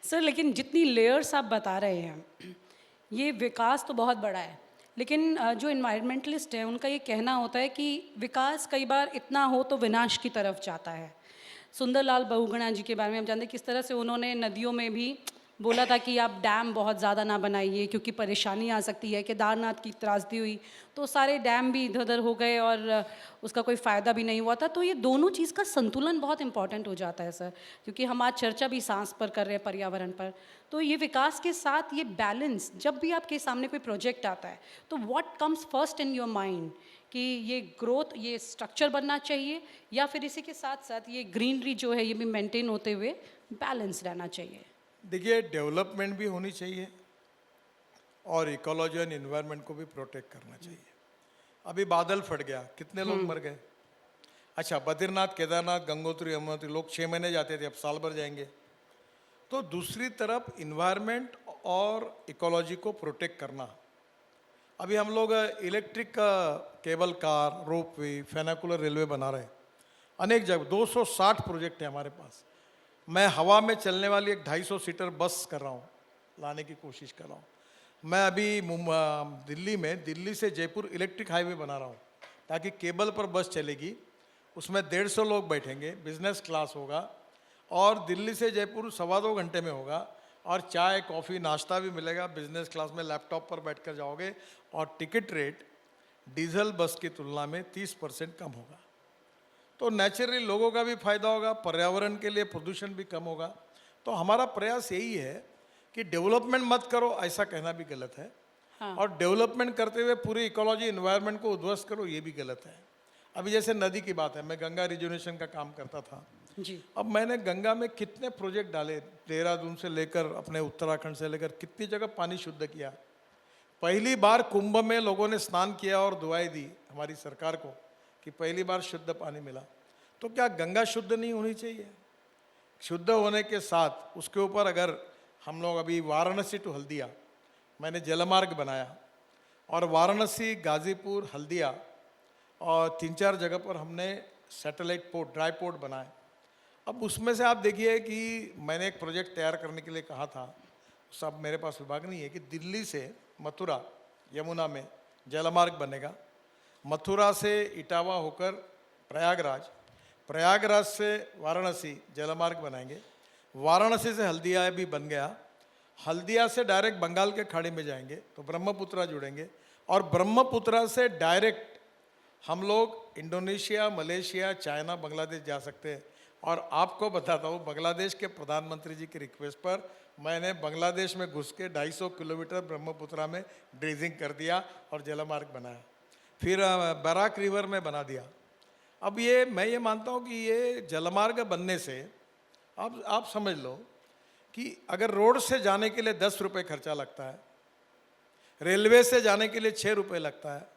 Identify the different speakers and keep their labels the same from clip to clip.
Speaker 1: Sir लेकिन जितनी layers आप बता रहे हैं, ये विकास तो बहुत बड़ा है, लेकिन जो इन्वायरमेंटलिस्ट हैं उनका ये कहना होता है कि विकास कई बार इतना हो तो विनाश की तरफ जाता है। सुंदरलाल बहुगुणा जी के बारे में हम जानते हैं किस तरह से उन्होंने नदियों में भी बोला था कि आप डैम बहुत ज़्यादा ना बनाइए क्योंकि परेशानी आ सकती है। केदारनाथ की त्रासदी हुई तो सारे डैम भी इधर उधर हो गए और उसका कोई फ़ायदा भी नहीं हुआ था। तो ये दोनों चीज़ का संतुलन बहुत इंपॉर्टेंट हो जाता है सर, क्योंकि हम आज चर्चा भी सांस पर कर रहे हैं, पर्यावरण पर। तो ये विकास के साथ ये बैलेंस, जब भी आपके सामने कोई प्रोजेक्ट आता है तो what comes first in your mind कि ये ग्रोथ, ये स्ट्रक्चर बनना चाहिए या फिर इसी के साथ साथ ये ग्रीनरी जो है ये भी मेंटेन होते हुए बैलेंस रहना चाहिए?
Speaker 2: देखिए, डेवलपमेंट भी होनी चाहिए और इकोलॉजी एंड इन्वायरमेंट को भी प्रोटेक्ट करना चाहिए। अभी बादल फट गया, कितने लोग मर गए। अच्छा, बद्रीनाथ, केदारनाथ, गंगोत्री, यमुनोत्री लोग 6 महीने जाते थे, अब साल भर जाएंगे। तो दूसरी तरफ इन्वायरमेंट और इकोलॉजी को प्रोटेक्ट करना। अभी हम लोग electric cable car, ropeway, funicular railway बना रहे हैं अनेक जगह। 260 प्रोजेक्ट है हमारे पास। मैं हवा में चलने वाली एक 250 सीटर बस कर रहा हूँ, लाने की कोशिश कर रहा हूँ। मैं अभी दिल्ली में, दिल्ली से जयपुर इलेक्ट्रिक हाईवे बना रहा हूँ ताकि केबल पर बस चलेगी, उसमें 150 लोग बैठेंगे, बिजनेस क्लास होगा और दिल्ली से जयपुर 2.25 घंटे में होगा और चाय कॉफ़ी नाश्ता भी मिलेगा। बिजनेस क्लास में लैपटॉप पर बैठकर जाओगे और टिकट रेट डीजल बस की तुलना में 30% कम होगा। तो नेचुरली लोगों का भी फायदा होगा, पर्यावरण के लिए प्रदूषण भी कम होगा। तो हमारा प्रयास यही है कि डेवलपमेंट मत करो, ऐसा कहना भी गलत है।
Speaker 1: हाँ।
Speaker 2: और डेवलपमेंट करते हुए पूरी इकोलॉजी इन्वायरमेंट को उध्वस्त करो, ये भी गलत है। अभी जैसे नदी की बात है, मैं गंगा रिजुनेशन का काम करता था।
Speaker 1: जी।
Speaker 2: अब मैंने गंगा में कितने प्रोजेक्ट डाले, देहरादून से लेकर अपने उत्तराखंड से लेकर कितनी जगह पानी शुद्ध किया। पहली बार कुंभ में लोगों ने स्नान किया और दुआएं दी हमारी सरकार को कि पहली बार शुद्ध पानी मिला। तो क्या गंगा शुद्ध नहीं होनी चाहिए? शुद्ध होने के साथ उसके ऊपर अगर हम लोग अभी वाराणसी टू हल्दिया मैंने जलमार्ग बनाया और वाराणसी, गाजीपुर, हल्दिया और 3-4 जगह पर हमने सैटेलाइट पोर्ट, ड्राई पोर्ट बनाए। अब उसमें से आप देखिए कि मैंने एक प्रोजेक्ट तैयार करने के लिए कहा था, सब मेरे पास विभाग नहीं है, कि दिल्ली से मथुरा यमुना में जलमार्ग बनेगा, मथुरा से इटावा होकर प्रयागराज, प्रयागराज से वाराणसी जलमार्ग बनाएंगे, वाराणसी से हल्दिया भी बन गया, हल्दिया से डायरेक्ट बंगाल के खाड़ी में जाएंगे तो ब्रह्मपुत्रा जुड़ेंगे और ब्रह्मपुत्रा से डायरेक्ट हम लोग इंडोनेशिया, मलेशिया, चाइना, बांग्लादेश जा सकते हैं। और आपको बताता हूँ, बांग्लादेश के प्रधानमंत्री जी की रिक्वेस्ट पर मैंने बांग्लादेश में घुस के 250 किलोमीटर ब्रह्मपुत्रा में ड्रेजिंग कर दिया और जलमार्ग बनाया। फिर बराक रिवर में बना दिया। अब ये मैं ये मानता हूँ कि ये जलमार्ग बनने से अब आप समझ लो कि अगर रोड से जाने के लिए 10 रुपये खर्चा लगता है, रेलवे से जाने के लिए 6 रुपये लगता है,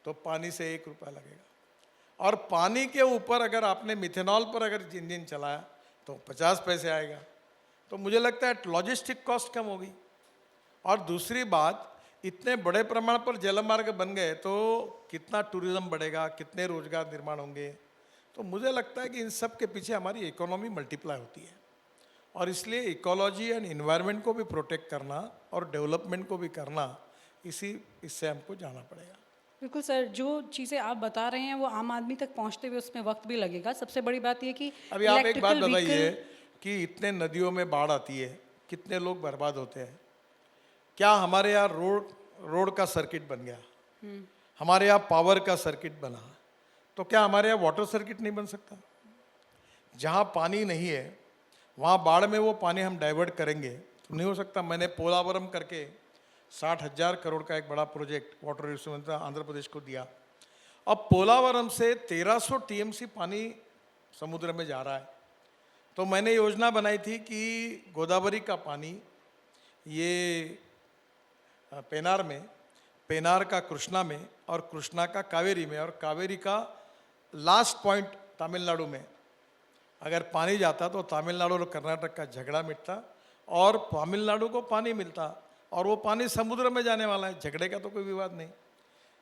Speaker 2: तो पानी से 1 रुपया लगेगा। और पानी के ऊपर अगर आपने मिथेनॉल पर अगर इंजन चलाया तो 50 पैसे आएगा। तो मुझे लगता है लॉजिस्टिक कॉस्ट कम होगी। और दूसरी बात, इतने बड़े प्रमाण पर जलमार्ग बन गए तो कितना टूरिज्म बढ़ेगा, कितने रोजगार निर्माण होंगे। तो मुझे लगता है कि इन सब के पीछे हमारी इकोनॉमी मल्टीप्लाई होती है और इसलिए इकोलॉजी एंड इन्वायरमेंट को भी प्रोटेक्ट करना और डेवलपमेंट को भी करना, इससे हमको जाना पड़ेगा।
Speaker 1: बिल्कुल सर, जो चीज़ें आप बता रहे हैं वो आम आदमी तक पहुंचते हुए उसमें वक्त भी लगेगा। सबसे बड़ी बात ये कि
Speaker 2: अभी आप एक बात
Speaker 1: इलेक्ट्रिकल
Speaker 2: बताइए
Speaker 1: व्हीकल,
Speaker 2: कि इतने नदियों में बाढ़ आती है, कितने लोग बर्बाद होते हैं। क्या हमारे यहाँ रोड का सर्किट बन गया, हमारे यहाँ पावर का सर्किट बना, तो क्या हमारे यहाँ वाटर सर्किट नहीं बन सकता? जहाँ पानी नहीं है वहाँ बाढ़ में वो पानी हम डाइवर्ट करेंगे तो नहीं हो सकता। मैंने पोलावरम करके 60,000 करोड़ का एक बड़ा project water resource Andhra Pradesh को दिया। अब पोलावरम से 1300 टीएमसी पानी समुद्र में जा रहा है। तो मैंने योजना बनाई थी कि गोदावरी का पानी ये पेनार में, पेनार का कृष्णा में और कृष्णा का कावेरी में और कावेरी का लास्ट पॉइंट तमिलनाडु में अगर पानी जाता तो तमिलनाडु और कर्नाटक का झगड़ा मिटता और तमिलनाडु को पानी मिलता और वो पानी समुद्र में जाने वाला है। झगड़े का तो कोई विवाद नहीं।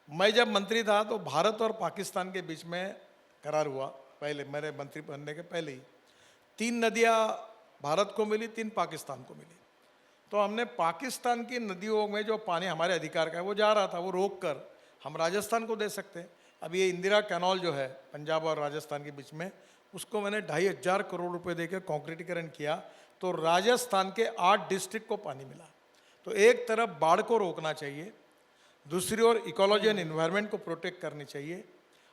Speaker 2: मैं जब मंत्री था तो भारत और पाकिस्तान के बीच में करार हुआ, पहले मेरे मंत्री बनने के पहले ही 3 नदियाँ भारत को मिली, 3 पाकिस्तान को मिली। तो हमने पाकिस्तान की नदियों में जो पानी हमारे अधिकार का है वो जा रहा था, वो रोक कर हम राजस्थान को दे सकते हैं। अब ये इंदिरा कैनाल जो है पंजाब और राजस्थान के बीच में, उसको मैंने 2,500 करोड़ रुपए देकर कॉन्क्रीटीकरण किया, तो राजस्थान के 8 डिस्ट्रिक्ट को पानी मिला। तो एक तरफ बाढ़ को रोकना चाहिए, दूसरी ओर इकोलॉजी एंड इन्वायरमेंट को प्रोटेक्ट करनी चाहिए,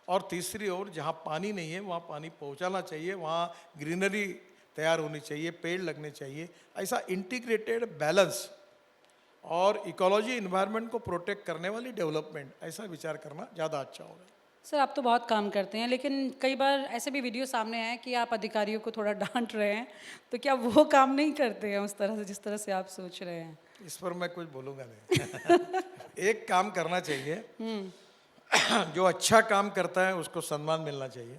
Speaker 2: और तीसरी ओर जहाँ पानी नहीं है वहाँ पानी पहुँचाना चाहिए, वहाँ ग्रीनरी तैयार होनी चाहिए, पेड़ लगने चाहिए। ऐसा इंटीग्रेटेड बैलेंस और इकोलॉजी इन्वायरमेंट को प्रोटेक्ट करने वाली डेवलपमेंट, ऐसा विचार करना ज़्यादा अच्छा होगा।
Speaker 1: सर आप तो बहुत काम करते हैं, लेकिन कई बार ऐसे भी वीडियो सामने आए कि आप अधिकारियों को थोड़ा डांट रहे हैं, तो क्या वो काम नहीं करते हैं उस तरह से जिस तरह से आप सोच रहे हैं?
Speaker 2: इस पर मैं कुछ बोलूँगा नहीं। एक काम करना चाहिए, जो अच्छा काम करता है उसको सम्मान मिलना चाहिए,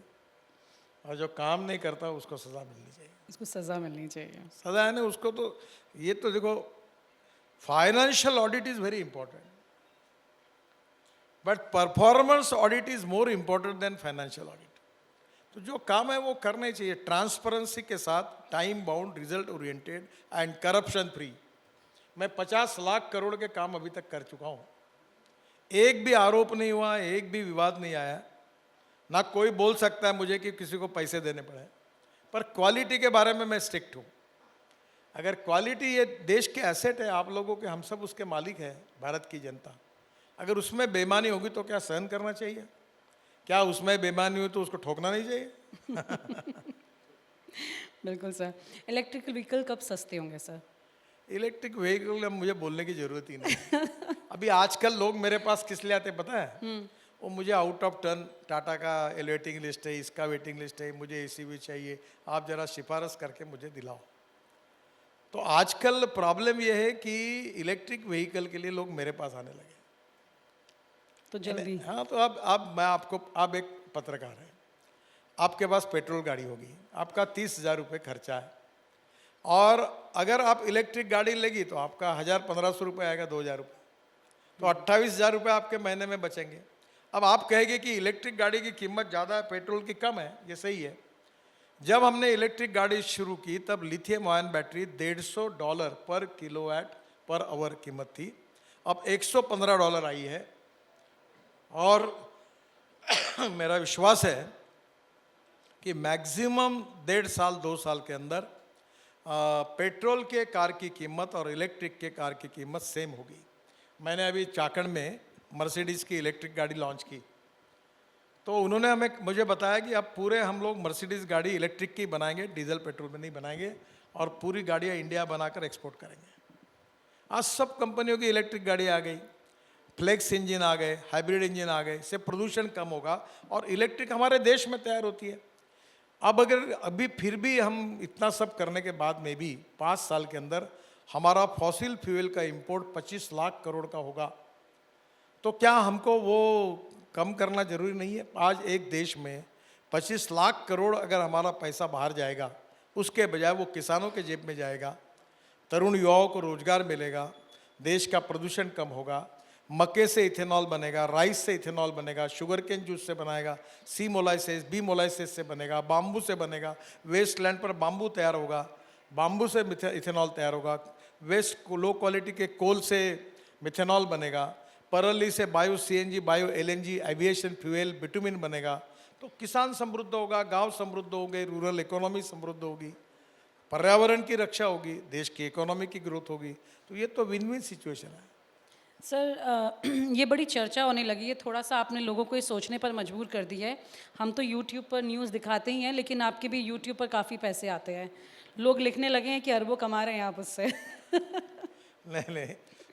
Speaker 2: और जो काम नहीं करता उसको सज़ा मिलनी चाहिए।
Speaker 1: इसको सज़ा मिलनी चाहिए।
Speaker 2: सज़ा है ना उसको, तो ये तो देखो, financial audit is very important, but performance audit is more important then financial audit. तो जो काम है वो करने चाहिए ट्रांसपेरेंसी के साथ, time bound, result oriented and corruption free. मैं 50 लाख करोड़ के काम अभी तक कर चुका हूँ, एक भी आरोप नहीं हुआ, एक भी विवाद नहीं आया, ना कोई बोल सकता है मुझे कि किसी को पैसे देने पड़े। पर क्वालिटी के बारे में मैं स्ट्रिक्ट हूँ। अगर क्वालिटी ये देश के एसेट है, आप लोगों के, हम सब उसके मालिक हैं, भारत की जनता, अगर उसमें बेईमानी होगी तो क्या सहन करना चाहिए? क्या उसमें बेईमानी हुई तो उसको ठोकना नहीं चाहिए?
Speaker 1: बिल्कुल सर। इलेक्ट्रिकल व्हीकल कब सस्ते होंगे सर?
Speaker 2: इलेक्ट्रिक व्हीकल मुझे बोलने की जरूरत ही नहीं। अभी आजकल लोग मेरे पास किस लिए आते पता है? वो मुझे आउट ऑफ टर्न टाटा का वेटिंग लिस्ट है, इसका वेटिंग लिस्ट है, मुझे एसीवी चाहिए, आप जरा सिफारिश करके मुझे दिलाओ। तो आजकल प्रॉब्लम यह है कि इलेक्ट्रिक व्हीकल के लिए लोग मेरे पास आने लगे।
Speaker 1: तो जल्दी।
Speaker 2: हाँ, तो अब मैं आपको, आप एक पत्रकार हैं, आपके पास पेट्रोल गाड़ी होगी, आपका 30,000 रुपये खर्चा है, और अगर आप इलेक्ट्रिक गाड़ी लेगी तो आपका 1,000-1,500 रुपये आएगा, 2,000 रुपये, तो 28,000 रुपये आपके महीने में बचेंगे। अब आप कहेंगे कि इलेक्ट्रिक गाड़ी की कीमत ज़्यादा है, पेट्रोल की कम है, ये सही है। जब हमने इलेक्ट्रिक गाड़ी शुरू की तब लिथियम आयन बैटरी $150 पर किलोवाट पर आवर कीमत थी, अब $115 आई है। और मेरा विश्वास है कि मैक्सिमम 1.5 साल 2 साल के अंदर पेट्रोल के कार की कीमत और इलेक्ट्रिक के कार की कीमत सेम होगी। मैंने अभी चाकण में मर्सिडीज़ की इलेक्ट्रिक गाड़ी लॉन्च की, तो उन्होंने मुझे बताया कि अब पूरे हम लोग मर्सिडीज़ गाड़ी इलेक्ट्रिक की बनाएंगे, डीजल पेट्रोल में नहीं बनाएंगे, और पूरी गाड़ियाँ इंडिया बनाकर एक्सपोर्ट करेंगे। आज सब कंपनियों की इलेक्ट्रिक गाड़ी आ गई, फ्लेक्स इंजन आ गए, हाइब्रिड इंजन आ गए, इससे प्रदूषण कम होगा, और इलेक्ट्रिक हमारे देश में तैयार होती है। अब अगर अभी फिर भी हम इतना सब करने के बाद में भी 5 साल के अंदर हमारा फॉसिल फ्यूल का इंपोर्ट 25 लाख करोड़ का होगा, तो क्या हमको वो कम करना जरूरी नहीं है? आज एक देश में 25 लाख करोड़ अगर हमारा पैसा बाहर जाएगा, उसके बजाय वो किसानों के जेब में जाएगा, तरुण युवाओं को रोजगार मिलेगा, देश का प्रदूषण कम होगा, मक्के से इथेनॉल बनेगा, राइस से इथेनॉल बनेगा, शुगर केन जूस से बनाएगा, सी मोलाइसिस, बी मोलाइसिस से बनेगा, बाम्बू से बनेगा, वेस्ट लैंड पर बाम्बू तैयार होगा, बाम्बू से इथेनॉल तैयार होगा, वेस्ट लो क्वालिटी के कोल से मिथेनॉल बनेगा, परली से bio CNG, bio LNG, aviation fuel, bitumen बनेगा। तो किसान समृद्ध होगा, गांव समृद्ध होंगे, रूरल इकोनॉमी समृद्ध होगी, पर्यावरण की रक्षा होगी, देश की इकोनॉमी की ग्रोथ होगी। तो ये तो विन विन सिचुएशन है।
Speaker 1: सर ये बड़ी चर्चा होने लगी है, थोड़ा सा आपने लोगों को ये सोचने पर मजबूर कर दिया है। हम तो यूट्यूब पर न्यूज़ दिखाते ही हैं, लेकिन आपके भी यूट्यूब पर काफ़ी पैसे आते हैं, लोग लिखने लगे हैं कि अरबों कमा रहे हैं आप उससे।
Speaker 2: नहीं,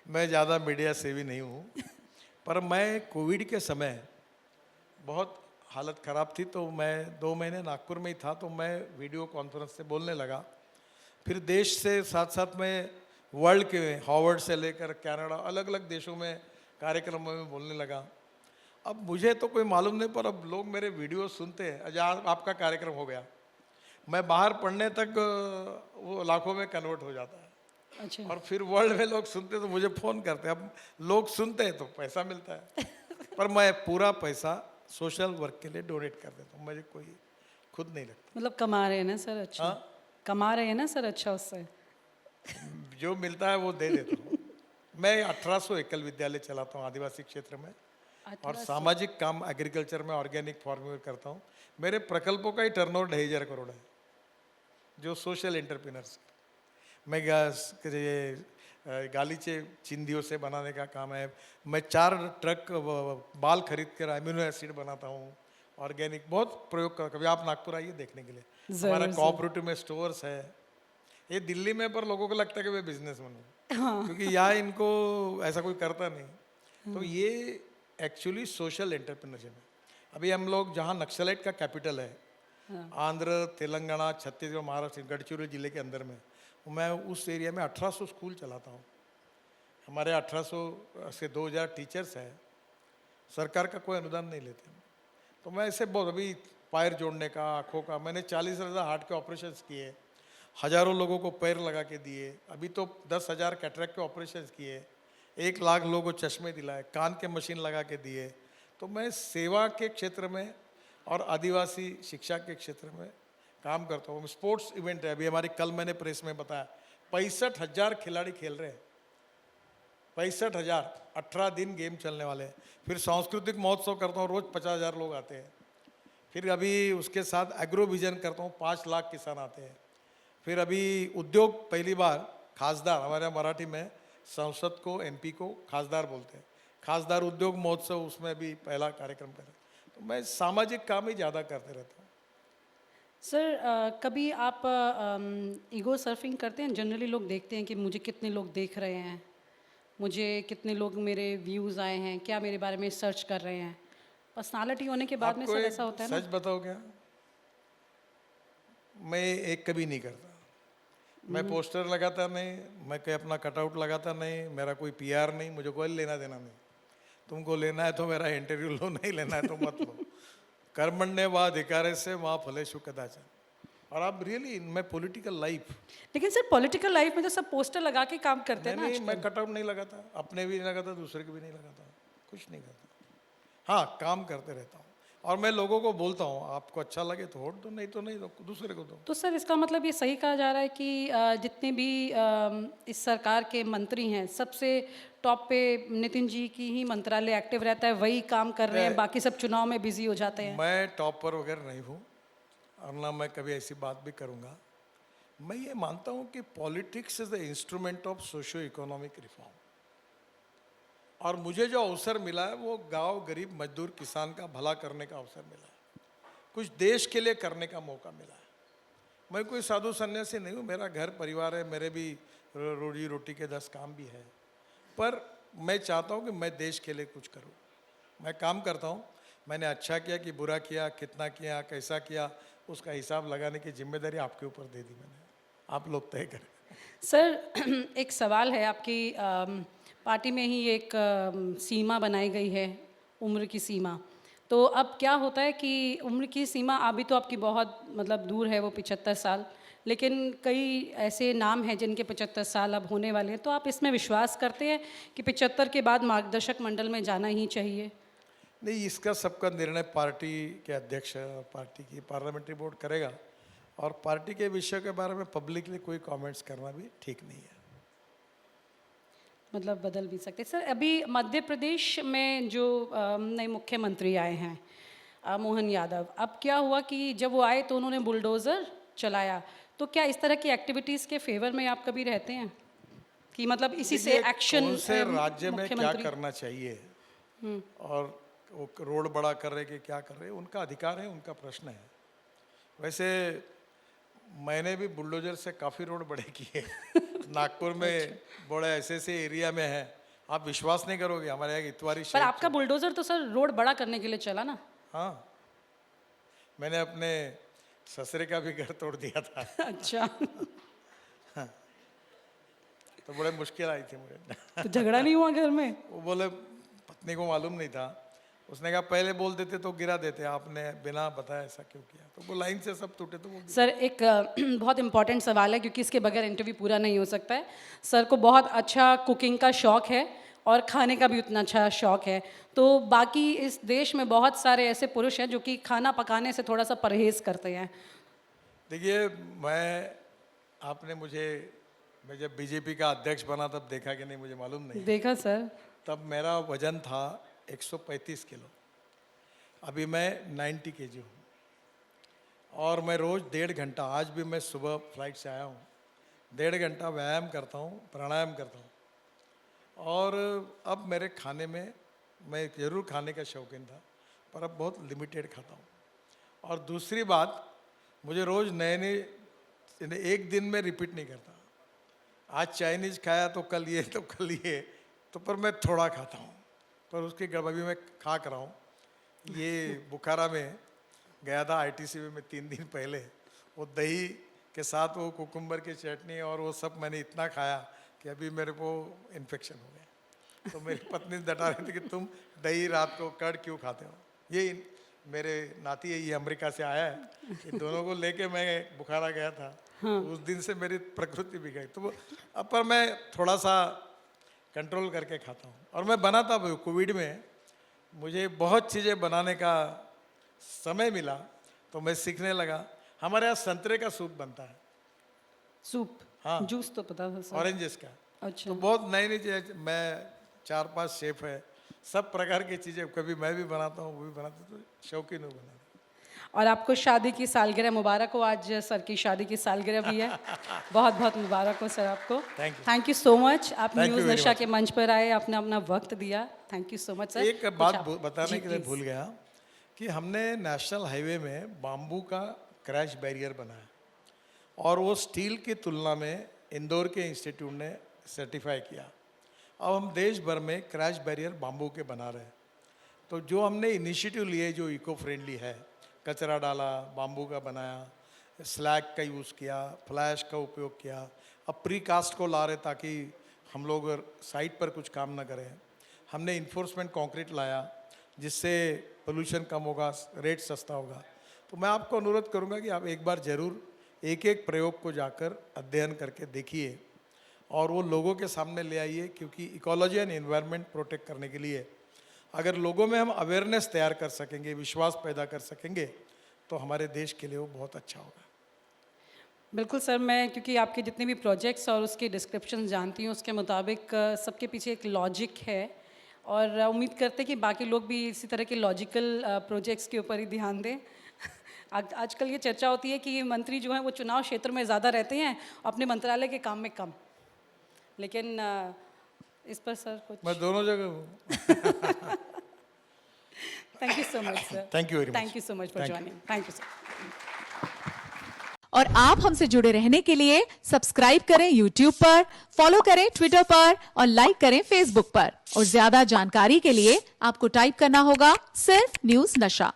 Speaker 2: मैं ज़्यादा मीडिया सेवी नहीं हूँ, पर मैं कोविड के समय बहुत हालत ख़राब थी, तो मैं 2 महीने नागपुर में ही था, तो मैं वीडियो कॉन्फ्रेंस से बोलने लगा। फिर देश से साथ साथ में वर्ल्ड के हार्वर्ड से लेकर कनाडा, अलग अलग देशों में कार्यक्रमों में बोलने लगा। अब मुझे तो कोई मालूम नहीं, पर अब लोग मेरे वीडियो सुनते हैं। आज आपका कार्यक्रम हो गया, मैं बाहर पढ़ने तक वो लाखों में कन्वर्ट हो जाता है।
Speaker 1: अच्छा।
Speaker 2: और फिर वर्ल्ड में लोग सुनते तो मुझे फ़ोन करते हैं। अब लोग सुनते हैं तो पैसा मिलता है, पर मैं पूरा पैसा सोशल वर्क के लिए डोनेट कर देता हूँ, मुझे कोई खुद नहीं लगता।
Speaker 1: मतलब कमा रहे हैं ना सर? अच्छा।
Speaker 2: हाँ,
Speaker 1: कमा रहे हैं ना सर अच्छा उससे?
Speaker 2: जो मिलता है वो दे देता हूँ। मैं 1800 एकल विद्यालय चलाता हूँ आदिवासी क्षेत्र में, और
Speaker 1: 1800
Speaker 2: सामाजिक काम एग्रीकल्चर में ऑर्गेनिक फार्मिंग करता हूँ। मेरे प्रकल्पों का ही टर्नओवर 2,500 करोड़ है, जो सोशल एंटरप्रेन्योर्स। मैं गालीचे चिंदियों से बनाने का काम है। मैं 4 ट्रक बाल खरीद कर अमीनो एसिड बनाता हूँ, ऑर्गेनिक। बहुत प्रयोग कर, कभी आप नागपुर आइए देखने के लिए। हमारा
Speaker 1: जरूर
Speaker 2: कोऑपरेटिव में स्टोर्स है। ये दिल्ली में पर लोगों को लगता है कि वे बिजनेसमैन हैं, क्योंकि यहाँ इनको ऐसा कोई करता नहीं। तो ये एक्चुअली सोशल एंटरप्रेन्योरशिप है। अभी हम लोग जहाँ नक्सलाइट का कैपिटल है, आंध्र, तेलंगाना, छत्तीसगढ़, महाराष्ट्र, गढ़चिरौली जिले के अंदर में, मैं उस एरिया में 1800 स्कूल चलाता हूँ। हमारे 1800 से 2000 टीचर्स हैं। सरकार का कोई अनुदान नहीं लेते। तो मैं ऐसे बहुत, अभी पैर जोड़ने का, आँखों का, मैंने 40,000 हार्ट के ऑपरेशंस किए, हज़ारों लोगों को पैर लगा के दिए। अभी तो 10,000 कैटरेक्ट के ऑपरेशंस किए, 1 लाख लोगों को चश्मे दिलाए, कान के मशीन लगा के दिए। तो मैं सेवा के क्षेत्र में और आदिवासी शिक्षा के क्षेत्र में काम करता हूँ। स्पोर्ट्स इवेंट है, अभी हमारी कल मैंने प्रेस में बताया 65,000 खिलाड़ी खेल रहे हैं। 65,000, 18 दिन गेम चलने वाले हैं। फिर सांस्कृतिक महोत्सव करता हूँ, रोज 50,000 लोग आते हैं। फिर अभी उसके साथ एग्रो विजन करता हूँ, 5 लाख किसान आते हैं। फिर अभी उद्योग, पहली बार खासदार, हमारे यहाँ मराठी में संसद को, MP को खासदार बोलते हैं, खासदार उद्योग महोत्सव, उसमें भी पहला कार्यक्रम करें। तो मैं सामाजिक काम ही ज़्यादा करते रहता हूँ।
Speaker 1: सर कभी आप ईगो सर्फिंग करते हैं? जनरली लोग देखते हैं कि मुझे कितने लोग देख रहे हैं, मुझे कितने लोग मेरे व्यूज़ आए हैं, क्या मेरे बारे में सर्च कर रहे हैं। पर्सनालिटी होने के बाद में
Speaker 2: आपको
Speaker 1: सर
Speaker 2: एक
Speaker 1: ऐसा होता है ना?
Speaker 2: सच बताओ क्या, मैं एक कभी नहीं करता। मैं पोस्टर लगाता नहीं, मैं कोई अपना कटआउट लगाता नहीं, मेरा कोई PR नहीं, मुझे कोई लेना देना नहीं। तुमको लेना है तो मेरा इंटरव्यू लो, नहीं लेना है तो मत लो। कर्मण्य वा अधिकारे से वहाँ फलेषु कदाचन। और आप रियली, मैं पॉलिटिकल लाइफ,
Speaker 1: लेकिन सर पॉलिटिकल लाइफ में तो सब पोस्टर लगा के काम करते हैं ना
Speaker 2: नहीं,
Speaker 1: आजकल।
Speaker 2: मैं कटआउट नहीं लगाता, अपने भी नहीं लगाता, दूसरे के भी नहीं लगाता, कुछ नहीं करता। हाँ, काम करते रहता हूँ। और मैं लोगों को बोलता हूँ, आपको अच्छा लगे तो वोट दो, नहीं तो नहीं दो, दूसरे को दो।
Speaker 1: तो सर इसका मतलब ये सही कहा जा रहा है कि जितने भी इस सरकार के मंत्री हैं, सबसे टॉप पे नितिन जी की ही मंत्रालय एक्टिव रहता है, वही काम कर रहे हैं, बाकी सब चुनाव में बिजी हो जाते हैं।
Speaker 2: मैं टॉप पर वगैरह नहीं हूँ, और ना मैं कभी ऐसी बात भी करूँगा। मैं ये मानता हूँ कि politics is the instrument of socio economic reform. और मुझे जो अवसर मिला है वो गांव, गरीब, मजदूर, किसान का भला करने का अवसर मिला है, कुछ देश के लिए करने का मौका मिला है। मैं कोई साधु सन्यासी नहीं हूँ, मेरा घर परिवार है, मेरे भी रोजी रोटी के 10 काम भी है, पर मैं चाहता हूँ कि मैं देश के लिए कुछ करूँ। मैं काम करता हूँ, मैंने अच्छा किया कि बुरा किया, कितना किया, कैसा किया, उसका हिसाब लगाने की जिम्मेदारी आपके ऊपर दे दी मैंने, आप लोग तय करें।
Speaker 1: सर एक सवाल है, आपकी पार्टी में ही एक सीमा बनाई गई है, उम्र की सीमा। तो अब क्या होता है कि उम्र की सीमा अभी तो आपकी बहुत मतलब दूर है, वो 75 साल, लेकिन कई ऐसे नाम हैं जिनके 75 साल अब होने वाले हैं। तो आप इसमें विश्वास करते हैं कि 75 के बाद मार्गदर्शक मंडल में जाना ही चाहिए?
Speaker 2: नहीं, इसका सबका निर्णय पार्टी के अध्यक्ष और पार्टी की पार्लियामेंट्री बोर्ड करेगा, और पार्टी के विषय के बारे में पब्लिकली कोई कमेंट्स करना भी ठीक नहीं है।
Speaker 1: मतलब बदल भी सकते। सर अभी मध्य प्रदेश में जो नए मुख्यमंत्री आए हैं, मोहन यादव, अब क्या हुआ कि जब वो आए तो उन्होंने बुलडोज़र चलाया। तो क्या इस तरह की एक्टिविटीज़ के फेवर में आप कभी रहते हैं कि मतलब इसी से
Speaker 2: देखिए,
Speaker 1: एक्शन
Speaker 2: कौन से राज्य में क्या
Speaker 1: मुख्यमंत्री?
Speaker 2: करना चाहिए, और वो रोड बड़ा कर रहे कि क्या कर रहे, उनका अधिकार है, उनका प्रश्न है। वैसे मैंने भी बुलडोजर से काफ़ी रोड बड़े किए। नागपुर में बड़े ऐसे एरिया में है, आप विश्वास नहीं करोगे, हमारे यहाँ इतवारी
Speaker 1: पर
Speaker 2: शहर।
Speaker 1: आपका बुलडोज़र तो सर रोड बड़ा करने के लिए चला ना।
Speaker 2: हाँ, मैंने अपने ससुरे का भी घर तोड़ दिया था।
Speaker 1: अच्छा।
Speaker 2: तो बड़े मुश्किल आई थी मुझे।
Speaker 1: तो झगड़ा नहीं हुआ घर में?
Speaker 2: वो बोले, पत्नी को मालूम नहीं था, उसने कहा पहले बोल देते तो गिरा देते, आपने बिना बताया ऐसा क्यों किया। तो वो लाइन से सब टूटे तो वो
Speaker 1: सर एक बहुत इम्पॉर्टेंट सवाल है, क्योंकि इसके बगैर इंटरव्यू पूरा नहीं हो सकता है। सर को बहुत अच्छा कुकिंग का शौक़ है और खाने का भी उतना अच्छा शौक़ है। तो बाकी इस देश में बहुत सारे ऐसे पुरुष हैं जो कि खाना पकाने से थोड़ा सा परहेज़ करते हैं।
Speaker 2: देखिए, मैं आपने मुझे, मैं जब बीजेपी का अध्यक्ष बना तब देखा कि नहीं मुझे मालूम नहीं,
Speaker 1: देखा सर।
Speaker 2: तब मेरा वजन था 135 किलो। अभी मैं 90 केजी हूँ और मैं रोज़ 1.5 घंटा, आज भी मैं सुबह फ्लाइट से आया हूँ, 1.5 घंटा व्यायाम करता हूँ, प्राणायाम करता हूँ। और अब मेरे खाने में, मैं ज़रूर खाने का शौकीन था पर अब बहुत लिमिटेड खाता हूँ। और दूसरी बात, मुझे रोज़ नए नए, एक दिन में रिपीट नहीं करता। आज चाइनीज़ खाया तो कल ये, तो कल ये, तो पर मैं थोड़ा खाता हूँ। पर उसकी गड़बड़ी मैं खा कर रहा हूँ। ये बुखारा में गया था ITC में 3 दिन पहले, वो दही के साथ वो कुकुम्बर की चटनी और वो सब मैंने इतना खाया कि अभी मेरे को इन्फेक्शन हो गया। तो मेरी पत्नी डटा रही थी कि तुम दही रात को कर्ड क्यों खाते हो। ये मेरे नाती है, ये अमेरिका से आया है, ये दोनों को लेके मैं बुखारा गया था। हाँ। उस दिन से मेरी प्रकृति भी गई। तो अब पर मैं थोड़ा सा कंट्रोल करके खाता हूँ। और मैं बनाता भी, कोविड में मुझे बहुत चीज़ें बनाने का समय मिला तो मैं सीखने लगा। हमारे यहाँ संतरे का सूप बनता है।
Speaker 1: सूप?
Speaker 2: हाँ,
Speaker 1: जूस तो पता था सर।
Speaker 2: ऑरेंजेस का।
Speaker 1: अच्छा।
Speaker 2: तो बहुत नई नई चीज़ें, मैं 4-5 शेफ है, सब प्रकार की चीज़ें कभी मैं भी बनाता हूँ, वो भी बनाता हूँ, तो शौकीन हूँ बनाने।
Speaker 1: और आपको शादी की सालगिरह मुबारक हो। आज सर की शादी की सालगिरह भी है। बहुत बहुत मुबारक हो सर आपको। Thank you so much. आप न्यूज़ नशा के मंच पर आए, आपने अपना वक्त दिया। Thank you so much sir.
Speaker 2: एक बात बताने के लिए भूल गया कि हमने नेशनल हाईवे में बाम्बू का क्रैश बैरियर बनाया और वो स्टील की तुलना में इंदौर के इंस्टीट्यूट ने सर्टिफाई किया। अब हम देश भर में क्रैश बैरियर बाम्बू के बना रहे हैं। तो जो हमने इनिशिएटिव लिए जो इको फ्रेंडली है, कचरा डाला, बाम्बू का बनाया, स्लैग का यूज़ किया, फ्लैश का उपयोग किया, अब प्री कास्ट को ला रहे ताकि हम लोग साइट पर कुछ काम ना करें। हमने इन्फोर्समेंट कंक्रीट लाया जिससे पोल्यूशन कम होगा, रेट सस्ता होगा। तो मैं आपको अनुरोध करूंगा कि आप एक बार ज़रूर एक एक प्रयोग को जाकर अध्ययन करके देखिए और वो लोगों के सामने ले आइए, क्योंकि इकोलॉजी एंड एनवायरनमेंट प्रोटेक्ट करने के लिए अगर लोगों में हम अवेयरनेस तैयार कर सकेंगे, विश्वास पैदा कर सकेंगे, तो हमारे देश के लिए वो बहुत अच्छा होगा।
Speaker 1: बिल्कुल सर, मैं क्योंकि आपके जितने भी प्रोजेक्ट्स और उसके डिस्क्रिप्शन जानती हूँ, उसके मुताबिक सबके पीछे एक लॉजिक है और उम्मीद करते हैं कि बाकी लोग भी इसी तरह के लॉजिकल प्रोजेक्ट्स के ऊपर ही ध्यान दें। आजकल ये चर्चा होती है कि मंत्री जो हैं वो चुनाव क्षेत्र में ज़्यादा रहते हैं, अपने मंत्रालय के काम में कम, लेकिन इस पर सर कुछ?
Speaker 2: मैं दोनों जगह हूँ।
Speaker 1: Thank you so much sir.
Speaker 2: Thank you very much.
Speaker 1: Thank you so much for joining. Thank you sir.
Speaker 3: और आप हमसे जुड़े रहने के लिए सब्सक्राइब करें YouTube पर, फॉलो करें Twitter पर और लाइक करें Facebook पर। और ज्यादा जानकारी के लिए आपको टाइप करना होगा सिर्फ न्यूज़ नशा।